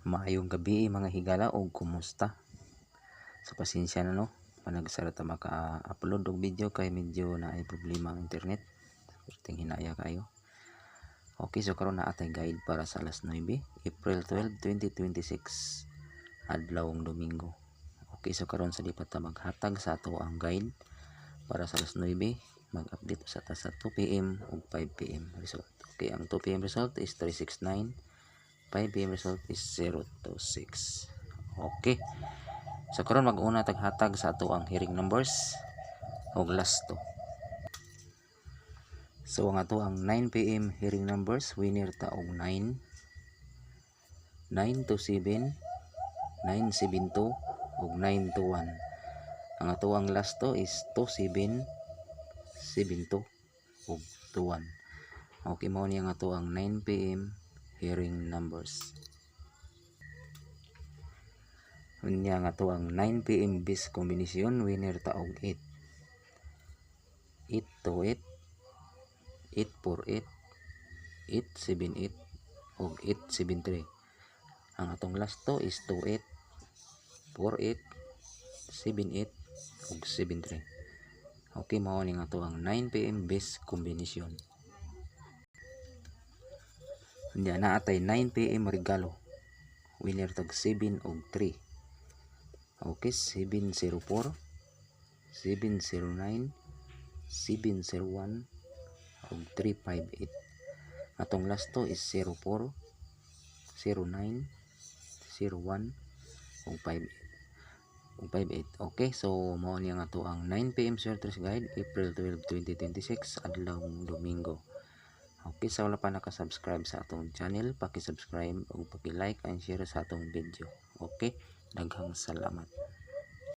Maayong gabi mga higala o kumusta? Sa pasensya na no, panagsara ta maka-upload og video kay medyo na ay problema ang internet. Perting hinaya kayo. Okay, so karon na atay guide para sa alas 9, April 12, 2026, adlawng Domingo. Okay, so karon sa lipat ta maghatag sa ato ang guide para sa alas 9, mag-update sa ta sa 2 PM ug 5 PM result. Okay, ang 2 PM result is 369. 5 PM result is 026. Okay. So karon mag-una taghatag sa ato ang hearing numbers og last to. So ang ato ang 9 PM hearing numbers, winner ta og 9, 927, 972 ug 921. Ang ato ang last to is 27, 72 ug 21. Okay, mao ni ang ato ang 9 PM hearing numbers. Unya nga to ang 9 PM best combination, winner ta og 8, 828, 848, 878 ug 873. Ang atong last to is 28, 48, 78 ug 73. Okay, mao ni nga to ang 9 PM best combination. Unya na atay 9 PM regalo, winner tag 7 ug 3. Okay, 704, 709, 701 ug 358. Atong last to is 04, 09, 01 ug 58. Okay, so mao ni nga to ang 9 PM Sorters Guide, April 12, 2026, adlawng Domingo. Okay, sa wala pa naka-subscribe sa atong channel, paki-subscribe ug paki-like and share sa atong video. Okay, daghang salamat.